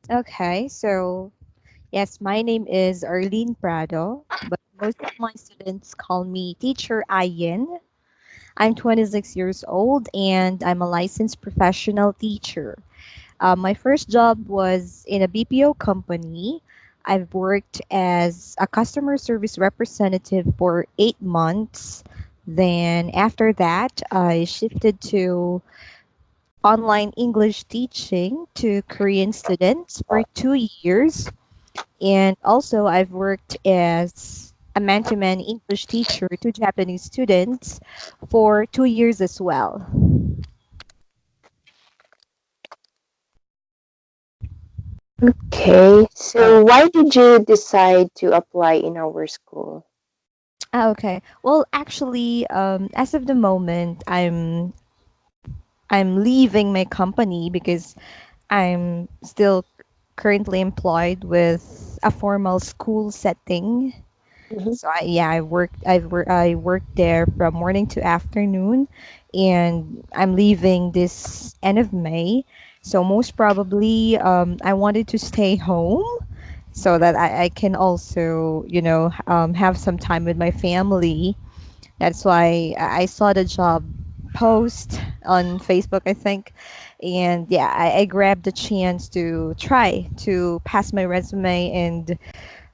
Okay, so yes, my name is Arlene Prado, but most of my students call me Teacher Ayen. I'm 26 years old and I'm a licensed professional teacher. My first job was in a BPO company. I've worked as a customer service representative for 8 months. Then, after that, I shifted to online English teaching to Korean students for 2 years. And also, I've worked as a man to man English teacher to Japanese students for 2 years as well. Okay, Oh, so why did you decide to apply in our school? okay. Well, actually, as of the moment, I'm leaving my company because I'm still currently employed with a formal school setting. Mhm. So I worked there from morning to afternoon, and I'm leaving this end of May. So most probably, I wanted to stay home so that I can also, have some time with my family. That's why I saw the job post on Facebook, I think. And yeah, I grabbed the chance to try to pass my resume. And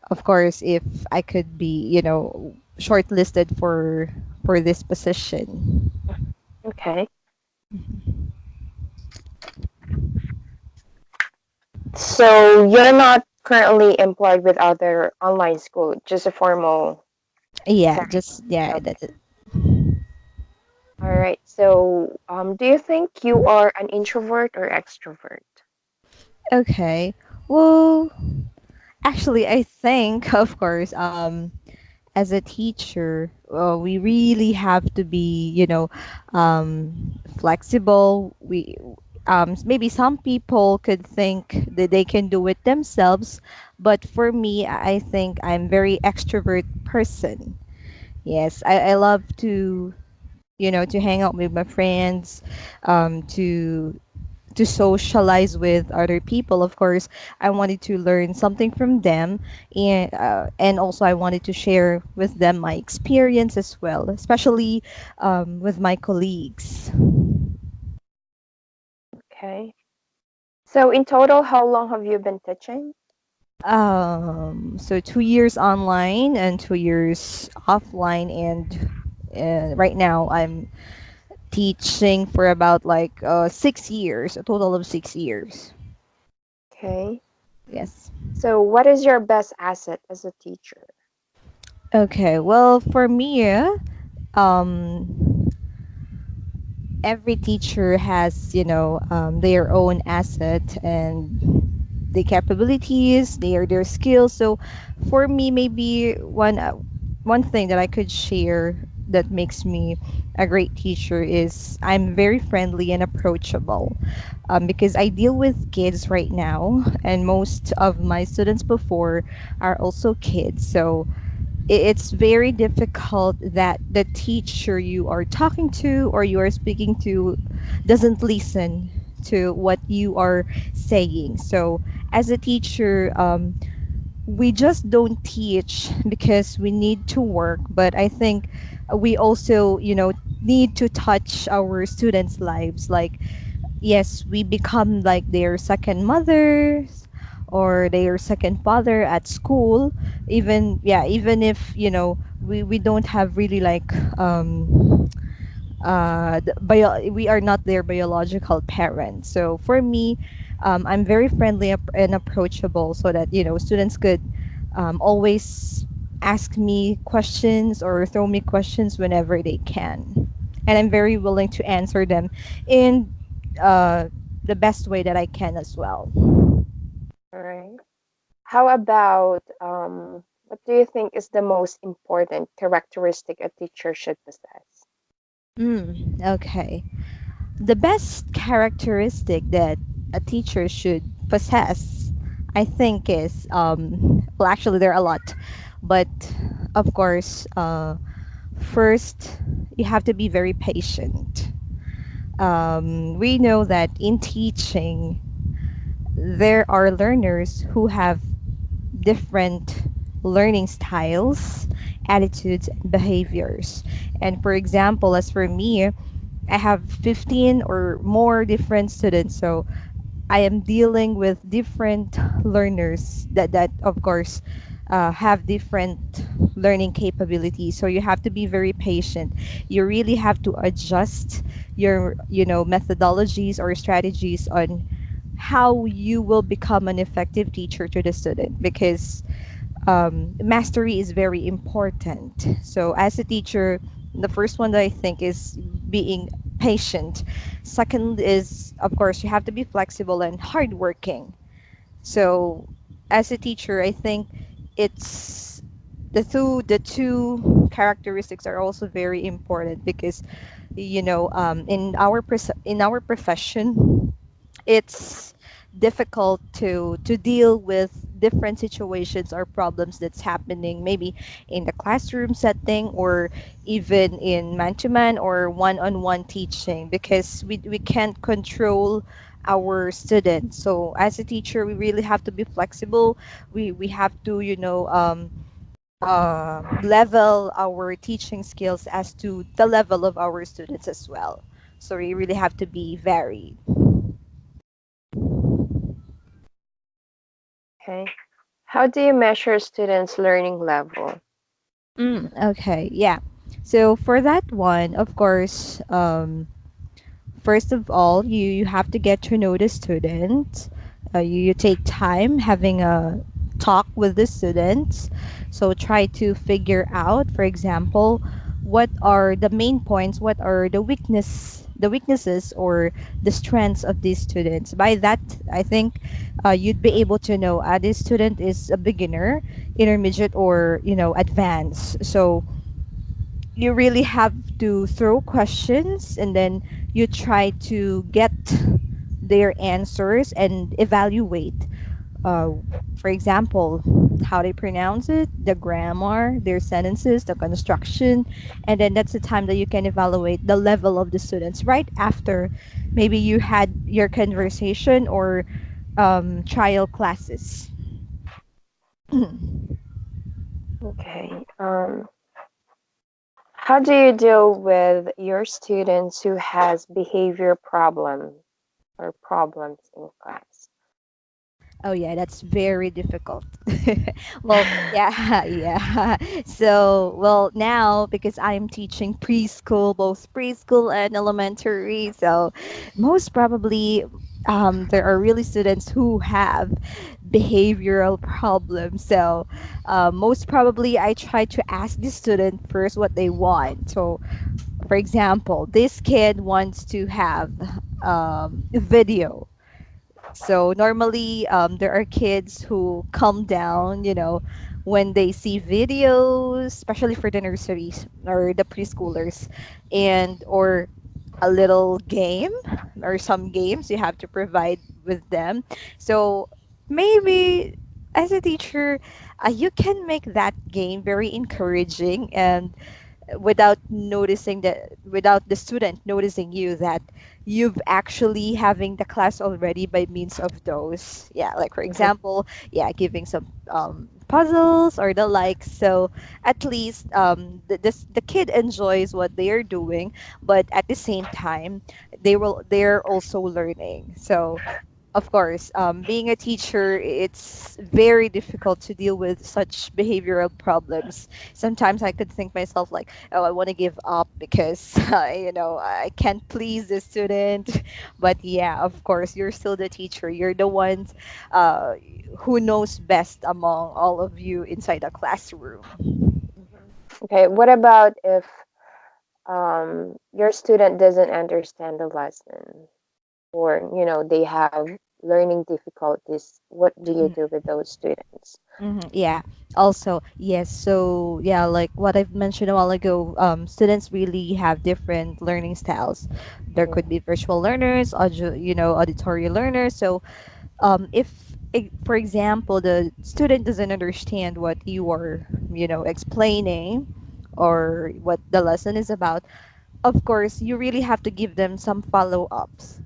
of course, if I could be, shortlisted for this position. Okay, so you're not currently employed with other online school, just a formal Yeah, setting. just, yeah. Okay. All right. So, do you think you are an introvert or extrovert? Okay. Well, actually, I think, of course, as a teacher, we really have to be, flexible. Maybe some people could think that they can do it themselves, but for me, I think I'm very extrovert person. Yes, I love to, to hang out with my friends, to socialize with other people. Of course, I wanted to learn something from them, and also I wanted to share with them my experience as well, especially with my colleagues. Okay. So, in total, how long have you been teaching? So 2 years online and 2 years offline, and right now I'm teaching for about like 6 years, a total of 6 years. Okay. Yes. So, what is your best asset as a teacher? Okay. Well, for me, um, every teacher has, their own asset and the capabilities, their skills. So for me, maybe one thing that I could share that makes me a great teacher is I'm very friendly and approachable, because I deal with kids right now, and most of my students before are also kids. So it's very difficult that the teacher you are talking to or you are speaking to doesn't listen to what you are saying. So as a teacher, we just don't teach because we need to work, but I think we also, need to touch our students' lives. Like, yes, we become like their second mothers or their second father at school. Even, yeah, even if, we don't have really like we are not their biological parents. So for me, I'm very friendly and approachable, so that, students could always ask me questions or throw me questions whenever they can, and I'm very willing to answer them in uh, the best way that I can as well. All right. How about what do you think is the most important characteristic a teacher should possess? Okay. The best characteristic that a teacher should possess, I think, is, well, actually, there are a lot, but of course, first, you have to be very patient. We know that in teaching, there are learners who have different learning styles, attitudes, and behaviors. And for example, as for me, I have 15 or more different students. So I am dealing with different learners that of course have different learning capabilities. So you have to be very patient. You really have to adjust your methodologies or strategies on how you will become an effective teacher to the student, because mastery is very important. So as a teacher, the first one that I think is being patient. Second is, of course, you have to be flexible and hardworking. So as a teacher, I think it's the two characteristics are also very important, because in our profession, it's difficult to deal with different situations or problems that's happening, maybe in the classroom setting, or even in man-to-man or one-on-one teaching, because we can't control our students. So as a teacher, we really have to be flexible. We have to level our teaching skills as to the level of our students as well. So we really have to be varied. Okay. How do you measure students' learning level? Okay, yeah. So for that one, of course, first of all, you have to get to know the student. You take time having a talk with the students. So try to figure out, for example, what are the main points, what are the weaknesses or the strengths of these students. By that, I think you'd be able to know this student is a beginner, intermediate, or advanced. So you really have to throw questions, and then you try to get their answers and evaluate, uh, for example, how they pronounce it, the grammar, their sentences, the construction. And then that's the time that you can evaluate the level of the students right after maybe you had your conversation or trial classes. Okay. How do you deal with your students who has behavior problem or problems in class? Oh yeah, that's very difficult. Well, yeah, yeah. So, well, now because I'm teaching preschool, both preschool and elementary, so most probably there are really students who have behavioral problems. So, most probably I try to ask the student first what they want. So, for example, this kid wants to have video. So normally, there are kids who calm down, when they see videos, especially for the nurseries or the preschoolers, and or a little game or some games you have to provide with them. So maybe as a teacher, you can make that game very encouraging, and without the student noticing you, that you've actually having the class already by means of those, yeah, like for Mhm. example, yeah, giving some puzzles or the likes. So at least the kid enjoys what they are doing, but at the same time they're also learning. So of course, being a teacher, it's very difficult to deal with such behavioral problems. Sometimes I could think myself like, oh, I want to give up because, I can't please the student. But yeah, of course, you're still the teacher. You're the ones uh, who knows best among all of you inside a classroom. Okay, what about if your student doesn't understand the lesson, or they have learning difficulties? What do you do with those students? Yeah. Also, yes. So, yeah, like what I've mentioned a while ago, students really have different learning styles. There Mhm. could be virtual learners, auditory learners. So, if, for example, the student doesn't understand what you are, explaining or what the lesson is about, of course, you really have to give them some follow-ups.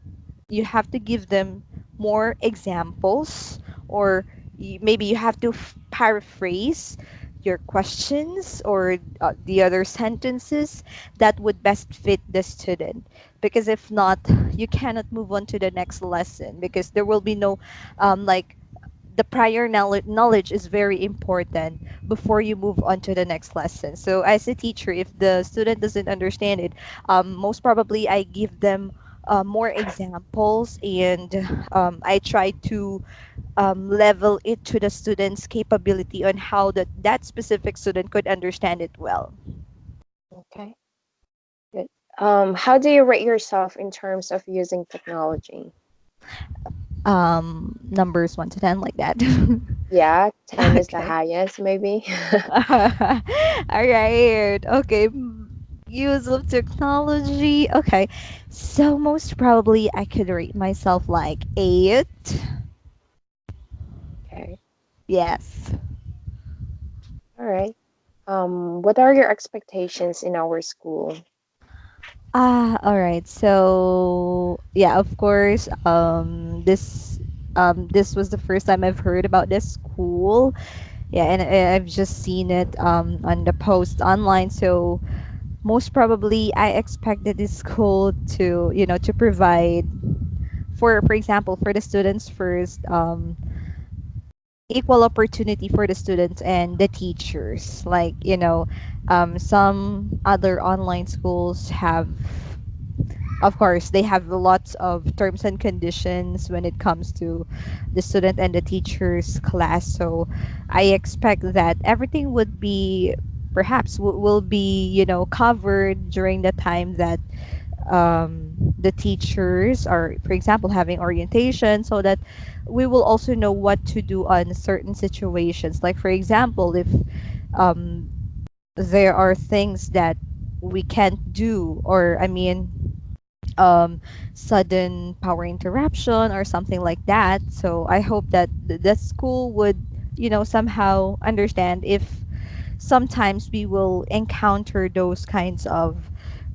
You have to give them more examples, or maybe you have to paraphrase your questions or the other sentences that would best fit the student, because if not, you cannot move on to the next lesson, because there will be no like the prior knowledge is very important before you move on to the next lesson. So as a teacher, if the student doesn't understand it, most probably I give them more examples, and I try to level it to the student's capability on how that specific student could understand it well. Okay, good. How do you rate yourself in terms of using technology? Numbers 1 to 10, like that. Yeah, 10 is the Okay. highest, maybe. All right. Okay. Use of technology. Okay. So most probably I could rate myself like 8. Okay, Yes. all right. What are your expectations in our school? All right. So, yeah, of course, this was the first time I've heard about this school. Yeah, and I've just seen it on the post online. So, most probably I expected this school to, to provide, for example, for the students first, equal opportunity for the students and the teachers, like, some other online schools have, of course, they have lots of terms and conditions when it comes to the student and the teacher's class. So I expect that everything would be, perhaps will be, covered during the time that the teachers are, for example, having orientation, so that we will also know what to do on certain situations. Like, for example, if um, there are things that we can't do, or I mean, um, sudden power interruption or something like that. So I hope that the school would, somehow understand if sometimes we will encounter those kinds of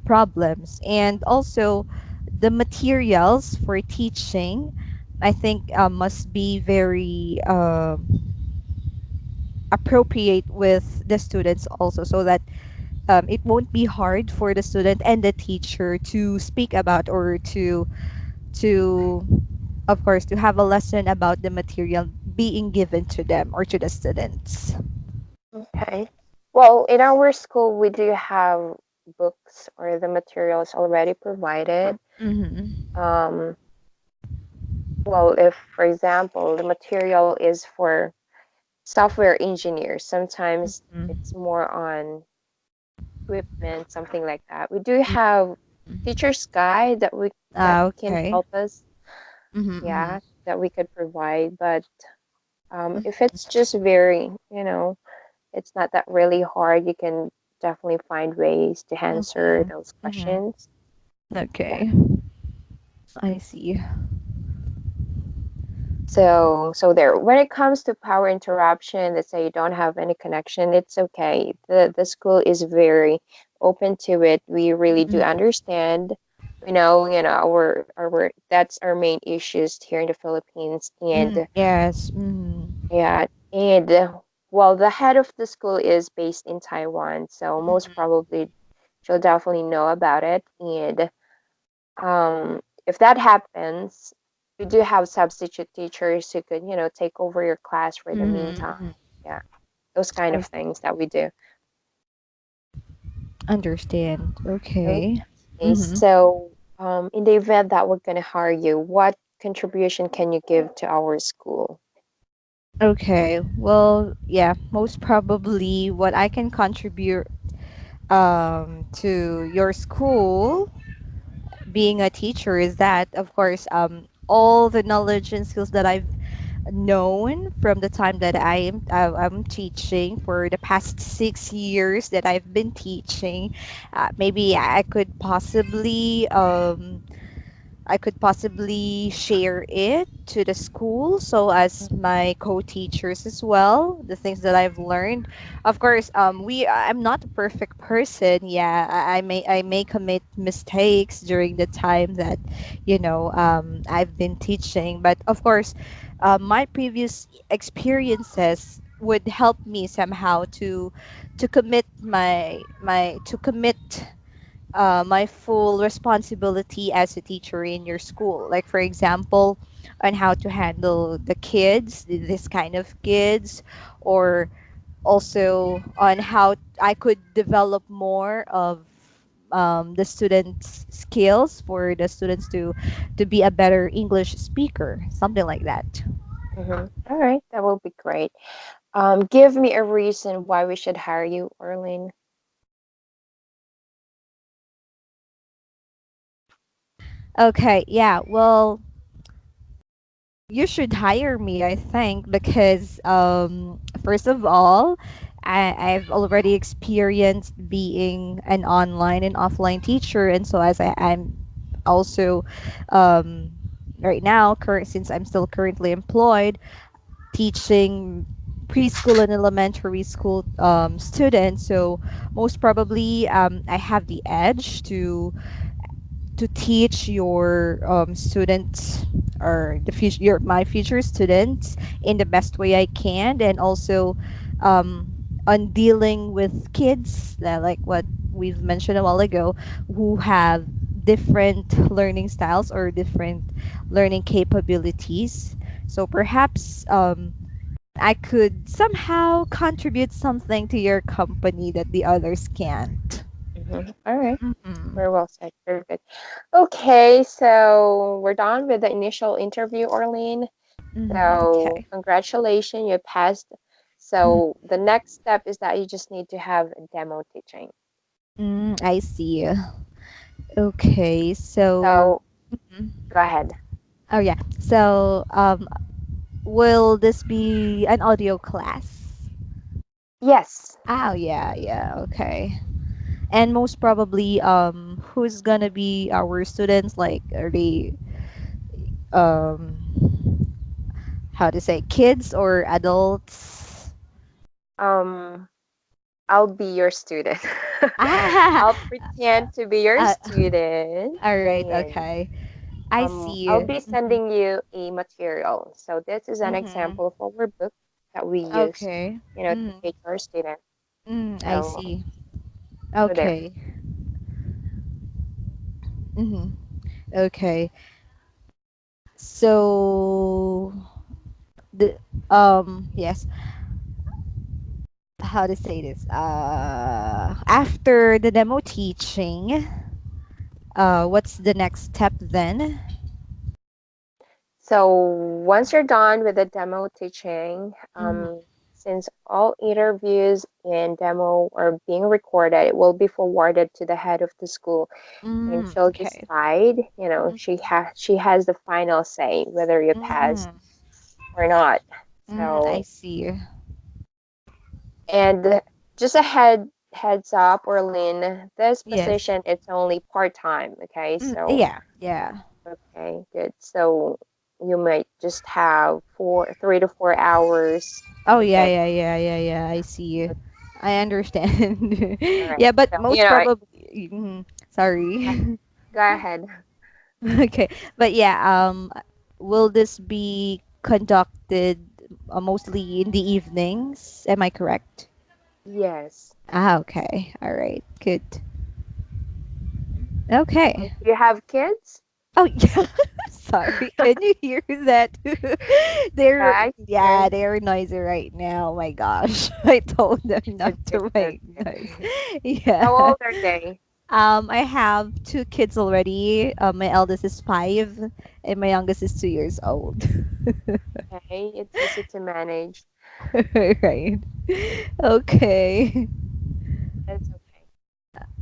problems. And also, the materials for teaching, I think, must be very appropriate with the students also, so that it won't be hard for the student and the teacher to speak about, or to of course, to have a lesson about the material being given to them or to the students. Okay. Well, in our school, we do have books or the materials already provided. Mm-hmm. Um, well, if, for example, the material is for software engineers, sometimes it's Mm-hmm. more on equipment, something like that. We do have teacher's guide that can Okay. help us, Mm-hmm. yeah, that we could provide. But if it's just very, it's not that really hard, you can definitely find ways to answer Mm-hmm. those Mm-hmm. questions. Yeah. Okay. I see. So there. When it comes to power interruption, let's say you don't have any connection, it's okay. The school is very open to it. We really do Mm-hmm. understand. Our that's our main issues here in the Philippines, Mm, and yes. Mm-hmm. yeah, and well, the head of the school is based in Taiwan, so most probably she'll definitely know about it. And if that happens, we do have substitute teachers who could, take over your class for the meantime. Mm-hmm. Yeah, those kind of I things that we do. understand. Okay. Okay, Mm-hmm. so in the event that we're gonna hire you, what contribution can you give to our school? Okay. Well, yeah, most probably what I can contribute to your school being a teacher is that, of course, all the knowledge and skills that I've known from the time that I'm teaching for the past 6 years that I've been teaching, maybe I could possibly I could possibly share it to the school, so as my co-teachers as well, the things that I've learned. Of course, I'm not a perfect person. Yeah, I may commit mistakes during the time that, I've been teaching. But of course, my previous experiences would help me somehow to commit my full responsibility as a teacher in your school. Like, for example, on how to handle the kids, this kind of kids, or also on how I could develop more of the students' skills for the students to be a better English speaker, something like that. All right, that will be great. Give me a reason why we should hire you, Arlene. Okay, yeah. Well, you should hire me, I think, because first of all, I've already experienced being an online and offline teacher, and so I'm also um, right now, since I'm still currently employed, teaching preschool and elementary school students. So most probably, I have the edge to teach your students, or the future my future students, in the best way I can, and also um, on dealing with kids that, like what we've mentioned a while ago, who have different learning styles or different learning capabilities. So perhaps I could somehow contribute something to your company that the others can't. All right, Mm-hmm. very well said. Very good. Okay, so we're done with the initial interview, Arlene. Mm-hmm. So Okay. congratulations, you passed. So the next step is that you just need to have a demo teaching. I see. Okay, so So go ahead. oh yeah, so will this be an audio class? Yes. Oh yeah, yeah, okay. And most probably, who's gonna be our students? Like, are they how to say, kids or adults? Um, I'll be your student. Ah, I'll pretend to be your uh, student, all right, and okay. I I'll see. be sending you a material. So this is an Mm-hmm. example of our book that we use, Okay. to teach our students. I So see. there. Okay. Mm-hmm. Okay. So the yes, how to say this? After the demo teaching, what's the next step then? So once you're done with the demo teaching, Mm-hmm. since all interviews and demo are being recorded, it will be forwarded to the head of the school, and she'll Okay. decide. She has the final say whether you pass Mm-hmm. or not. I So, see. and just a heads up, Orlin, this Yes. position it's only part time. Okay, so Yeah. Yeah. okay, good. So you might just have 3 to 4 hours Oh a yeah, day. yeah, yeah, yeah, yeah. I see. I understand. All right. Yeah, but So, most probably. uh, Sorry. go ahead. Okay, but yeah, will this be conducted mostly in the evenings? Am I correct? Yes. Ah, okay. All right. Good. Okay. Do you have kids? Oh, yeah. Sorry. Can you hear that? Yeah, they're I yeah, can. they're noisy right now. My gosh. I told them not It's to okay. make noise. Yeah. How old are they? I have two kids already. My eldest is 5, and my youngest is 2 years old. Okay, it's easy to manage. Right. Okay. It's okay.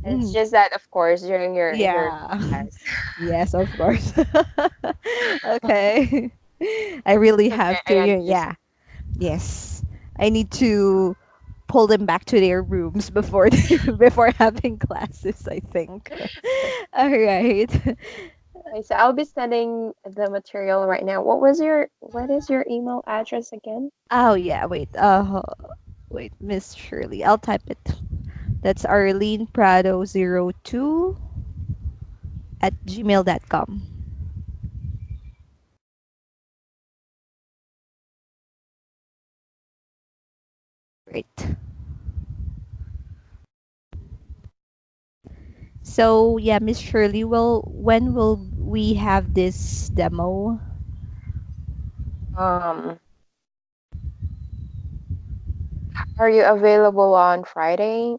It's Mm, just that, of course, during your yeah. class. Yes, of course. Okay. I really It's okay. have to. I understand. Yeah. Yes. I need to pull them back to their rooms before before having classes, I think. All right. Okay, so I'll be sending the material right now. What is your email address again? Oh yeah, wait, Miss Shirley. I'll type it. That's Arlene Prado 02 at gmail.com. Great. So yeah, Miss Shirley, when will we have this demo? Um, are you available on Friday?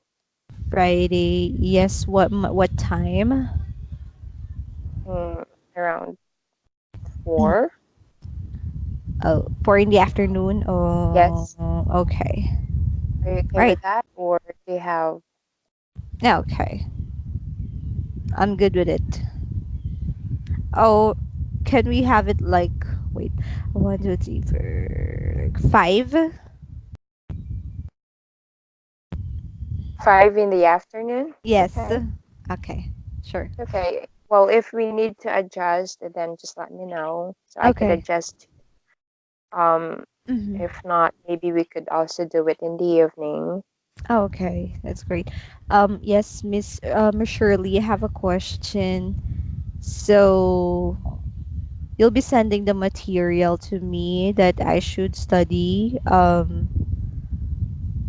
Friday. Yes. What time? Mm, around 4? Oh, 4 in the afternoon. Oh, Yes. okay. Are you okay Right. with that, or do you have? Yeah, okay. I'm good with it. Oh, can we have it like, wait, 5? 5 in the afternoon? Yes. Okay. Okay. Sure. Okay. Well, if we need to adjust, then just let me know so I could Okay. adjust. Um, Mm-hmm. if not, maybe we could also do it in the evening. Oh, okay. That's great. Yes, Miss Shirley, I have a question. So, you'll be sending the material to me that I should study.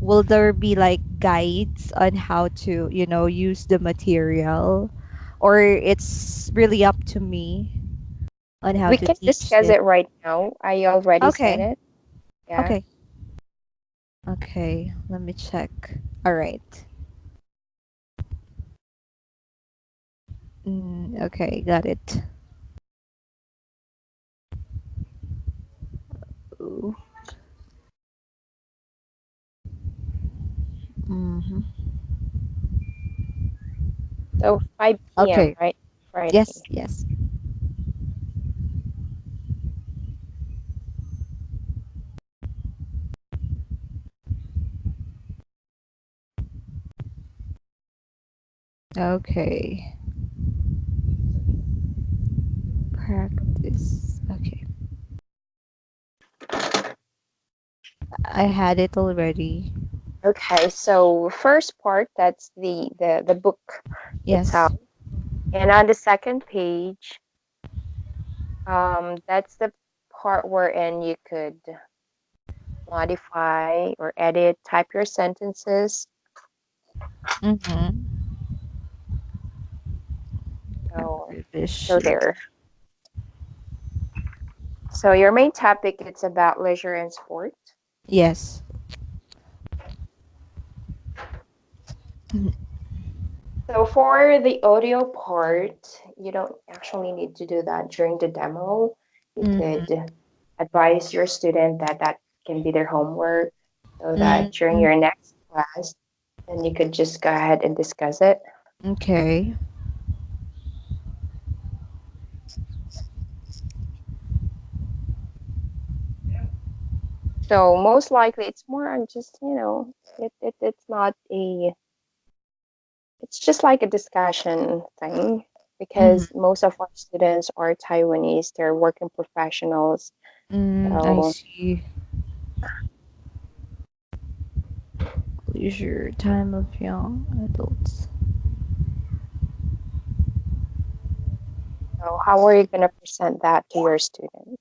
Will there be like guides on how to, use the material? Or it's really up to me on how We to can teach discuss it? it right now. I already sent Okay. it. Yeah. Okay. Okay. Let me check. All right. Okay, got it. Ooh. Mm-hmm. So 5 p.m., Okay. right? Friday. Yes, yes. Okay. Practice. Okay. I had it already. Okay, so first part, that's the book itself. Yes. And on the second page, that's the part wherein you could modify or edit, type your sentences. Mm-hmm. So so Revision. there. So your main topic, it's about leisure and sport. Yes. Mhm. So for the audio part, you don't actually need to do that during the demo. You Mhm. could advise your student that that can be their homework so that during Mm, your next class, then you could just go ahead and discuss it. okay. So most likely it's more on just, it's not a, it's just like a discussion thing Mhm. because most of our students are Taiwanese, they're working professionals. I So see. Leisure time of young adults. So how are you going to present that to your student?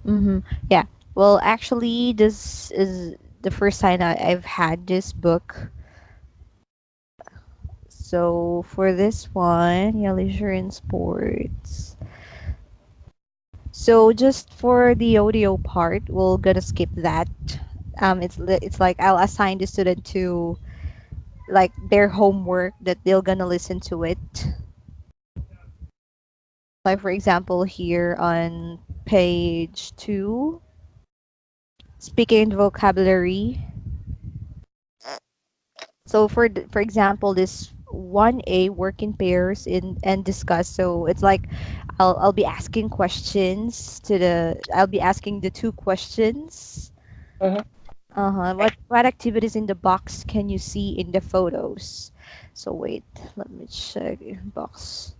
Mm-hmm. Yeah. Well, actually, this is the first time I've had this book. So for this one, yeah, leisure and sports. So just for the audio part, we're gonna skip that. It's like I'll assign the student to like their homework that they're gonna listen to it. Like for example, here on page 2, speaking vocabulary. So for example, this 1A work in pairs in and discuss. So it's like I'll be asking questions to the I'll be asking the two questions. Mhm. Uh-huh. What activities in the box can you see in the photos? So wait, let me check box.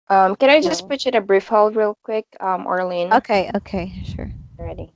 Can I just Hello. put you in a brief hold real quick, Arlene? Okay, okay, sure. Ready.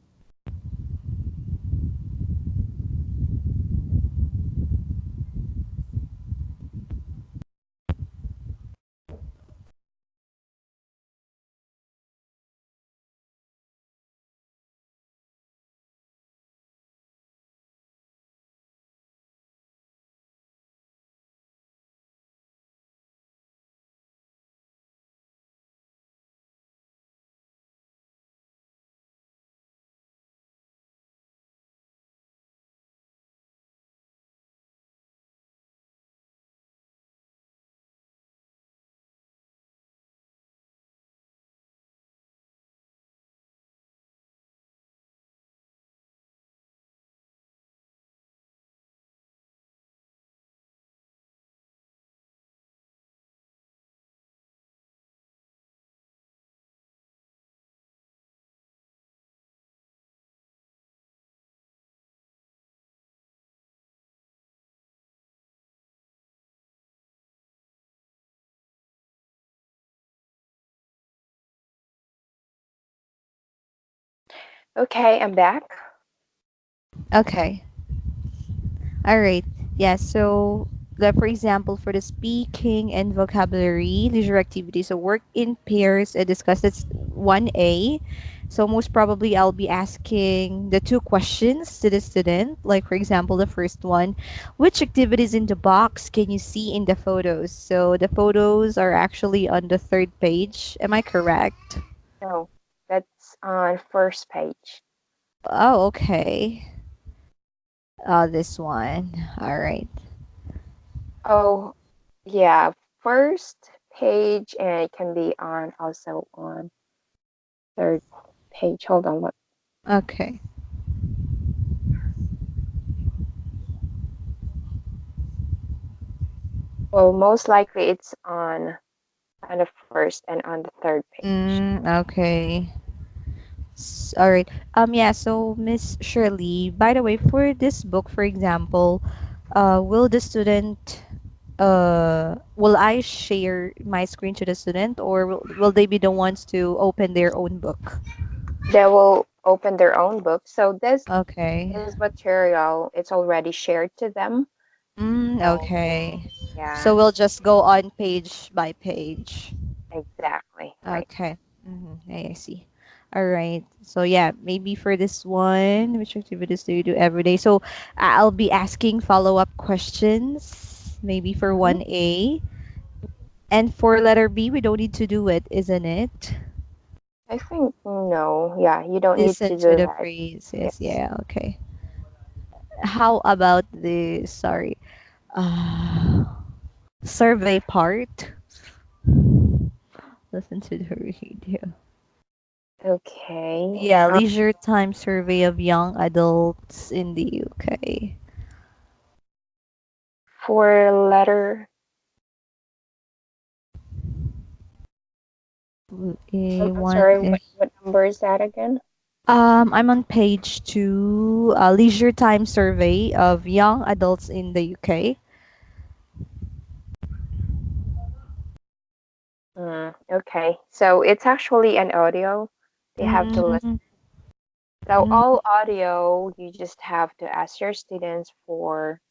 Okay, I'm back. Okay. All right. Yeah, so for example, for the speaking and vocabulary leisure activities, so work in pairs and discuss, that's 1A. So most probably I'll be asking the two questions to the student. Like for example, the first one, which activities in the box can you see in the photos? So the photos are actually on the third page. Am I correct? No, that's on first page. Oh, okay. This one. All right. Oh, yeah, first page, and it can be on also on third page. Hold on, what? Okay. Well, most likely it's on the first and on the third page. Okay. All right. Yeah, so Miss Shirley, by the way, for this book, for example, will the student will I share my screen to the student, or will they be the ones to open their own book? They will open their own book. So Okay. this material, it's already shared to them. So Okay. yeah, So we'll just go on page by page. exactly. Right. Okay. I see. All right. So yeah, maybe for this one, which activities do you do every day? So I'll be asking follow-up questions, maybe for Hmm. 1A. And for letter B, we don't need to do it, isn't it? I think no. Yeah, you don't need Listen to to do the that. phrases. Yes. Yeah, okay. How about the, sorry, uh, survey part? Listen to the radio. Okay. Yeah, leisure time survey of young adults in the UK. For letter, I'm A1. sorry, what number is that again? I'm on page 2, leisure time survey of young adults in the UK. Okay. So it's actually an audio. They have to listen. Mm, So mm, all audio, you just have to ask your students for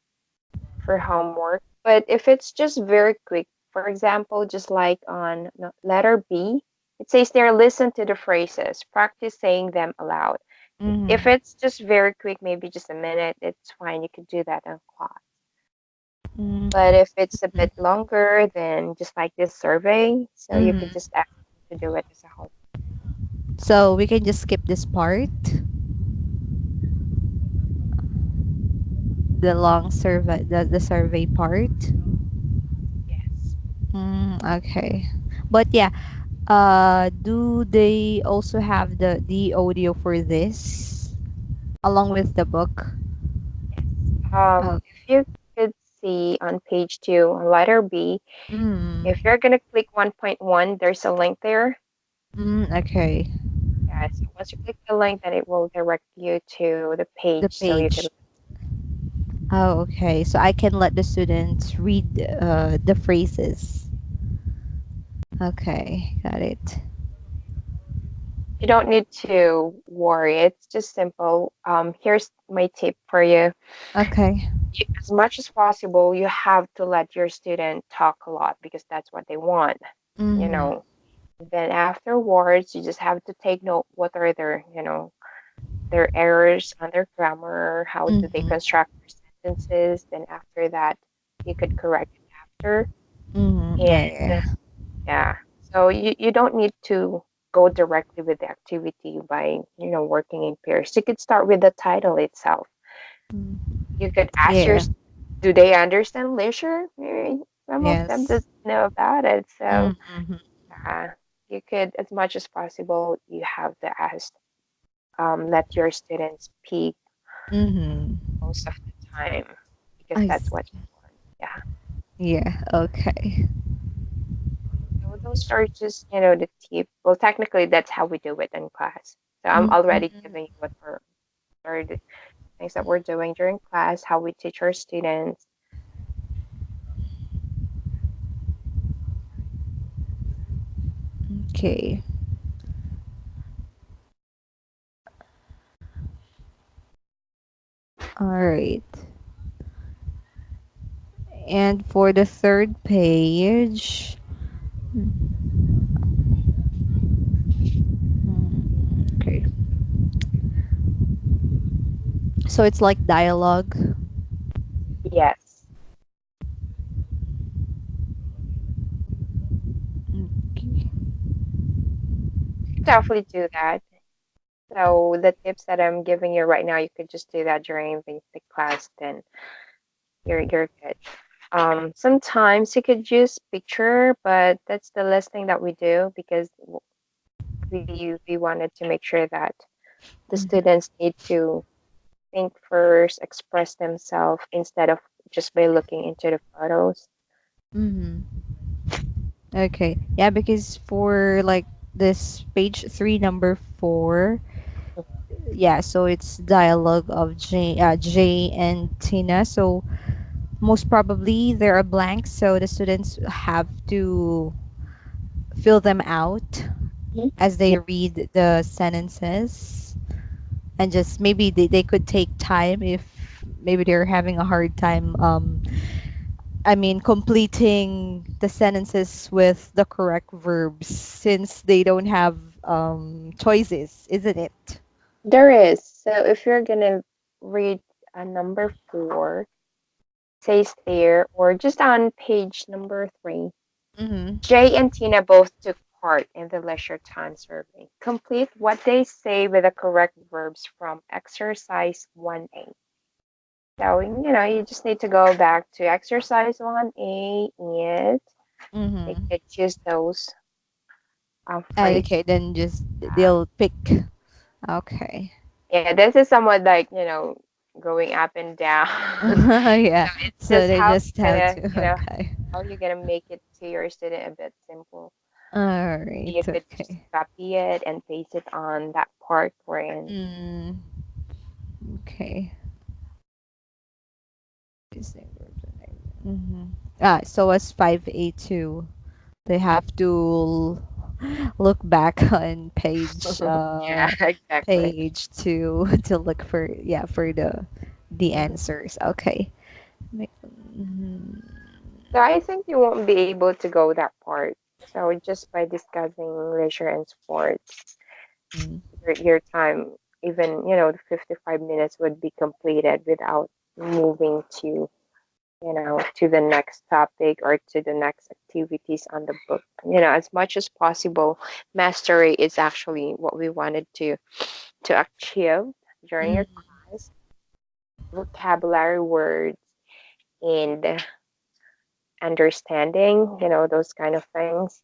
homework. But if it's just very quick, for example, just like on letter B, it says there, listen to the phrases, practice saying them aloud. If mm, it's just very quick, maybe just a minute, it's fine. You could do that in class. mm, But if it's a bit longer, then just like this survey, so you could mm. just ask them to do it as a whole. So we can just skip this part, the long survey, the survey part. Yes. Okay. But yeah, do they also have the audio for this along with the book? Yes. Oh. If you could see on page two, letter B, if Mm, you're gonna click 1.1, there's a link there. okay. Yeah, so once you click the link, then it will direct you to the The page, so you could. page. Oh, okay. So I can let the students read the phrases. Okay, got it. You don't need to worry. It's just simple. Here's my tip for you. Okay. As much as possible, you have to let your student talk a lot because that's what they want, you Mm-hmm. know. Then afterwards, you just have to take note what are their, their errors on their grammar, how do they Mm-hmm. construct their sentences. Then after that, you could correct it after. Mm-hmm. Yeah, And yeah. yeah, so you don't need to go directly with the activity by, working in pairs. You could start with the title itself. Mm. You could ask your, Yeah. do they understand leisure? Maybe some of them Yes. just know about it. So Mm-hmm. uh, you could, as much as possible, you have to ask, let your students speak Mm-hmm. most of the time because I that's what see. you want. Yeah. Yeah. Okay. So those are just, the tip. Well, technically, that's how we do it in class. So I'm already Mm-hmm. giving you what are the things that we're doing during class, how we teach our students. Okay. All right. And for the third page, okay. So it's like dialogue. Yes, Okay. you could definitely do that. So the tips that I'm giving you right now, you could just do that during the class. Then you're good. Sometimes you could use picture, but that's the last thing that we do because we wanted to make sure that the Mm-hmm. students need to think first, express themselves instead of just by looking into the photos. Mm-hmm. Okay. Yeah, because for like this page three, number four, yeah, so it's dialogue of Jay and Tina. So most probably there are blanks, so the students have to fill them out Mhm. as Yeah, they read the sentences, and just maybe they could take time if maybe they're having a hard time completing the sentences with the correct verbs since they don't have choices, isn't it? there is. So if you're gonna read number four, says there, or just on page number three, Mm-hmm. Jay and Tina both took part in the leisure time survey. Complete what they say with the correct verbs from exercise 1A. So, you just need to go back to exercise 1A and they Mm-hmm. could choose those phrases. Okay, then just they'll pick. Okay. Yeah, this is somewhat like, going up and down. Yeah, So it's so just they how just you're have gonna, to. Okay. how you're gonna make it to your student a bit simple. All You right. could just Okay. copy it and paste it on that part wherein. Mm, okay. Mm-hmm. So as 5A2, they have to look back on Yeah, exactly. page two to look for, yeah, for the Mhm. answers. Okay. Mhm. So I think you won't be able to go that part. So just by discussing leisure and sports, your time, even, the 55 minutes would be completed without moving to, to the next topic or to the next activities on the book. As much as possible, mastery is actually what we wanted to achieve during your Mhm. class. Vocabulary, words, and understanding, those kind of things.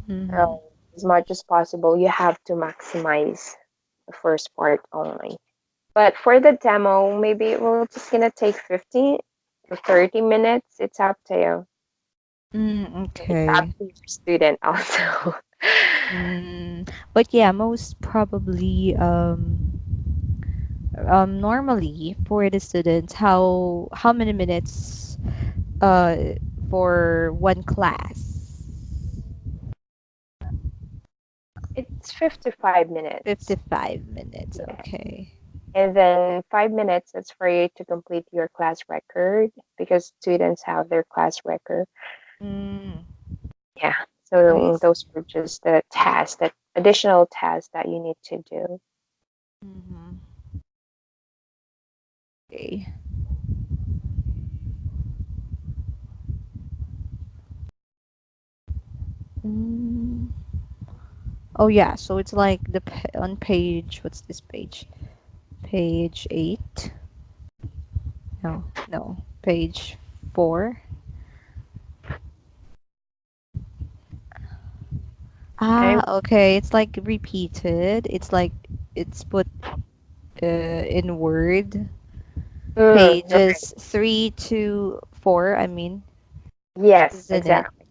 Mhm. So as much as possible, you have to maximize the first part only. But for the demo, maybe we're just gonna take 15 to 30 minutes. It's up to you. It's up Okay. to your student also. But yeah, most probably normally for the students, how many minutes uh for one class? It's 55 minutes. 55 minutes. Yeah. Okay. And then 5 minutes is for you to complete your class record because students have their class record. Mm, Yeah. I So those see. are just the tasks, that additional tasks that you need to do. Mm-hmm. Okay. Mm. Oh yeah, so it's like on page, what's this page? Page 8? No, no. Page 4. Okay. Ah, okay. It's like repeated. It's like it's put in Word. Okay. Pages 3 to 4, I mean, Yes, isn't it? exactly.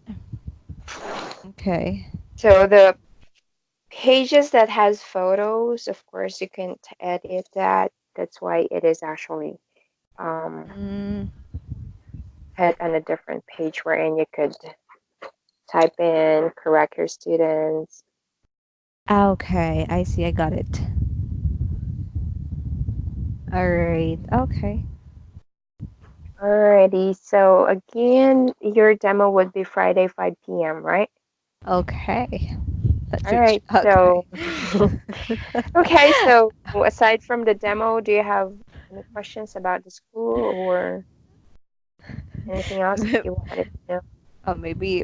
Okay. So the pages that has photos, of course, you can edit that. That's why it is actually um, Mm, put on a different page wherein you could type in, correct your students. okay, I see. I got it. All right. Okay. Alrighty, so again, your demo would be Friday, 5 p.m., right? Okay. That's All it. right, Okay. so okay, so aside from the demo, do you have any questions about the school or anything else that you wanted to know?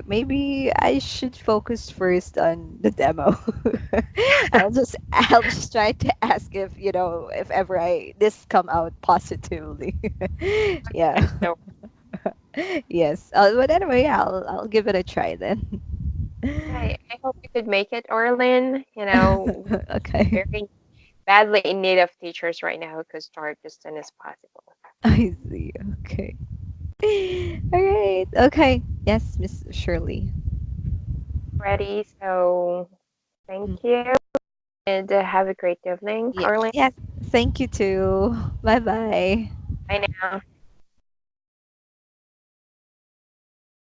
Maybe I should focus first on the demo. I'll just try to ask if, if ever I this come out positively. Okay, Yeah. so Yes. But anyway, yeah, I'll give it a try then. I hope you could make it, Orlin. You know, Okay. very badly in need of teachers right now who could start as soon as possible. I see. Okay. All right. Okay. Yes, Miss Shirley. Ready? So thank Mm. you and have a great evening, Yeah. Orlin. Yes. Thank you too. Bye bye. Bye now.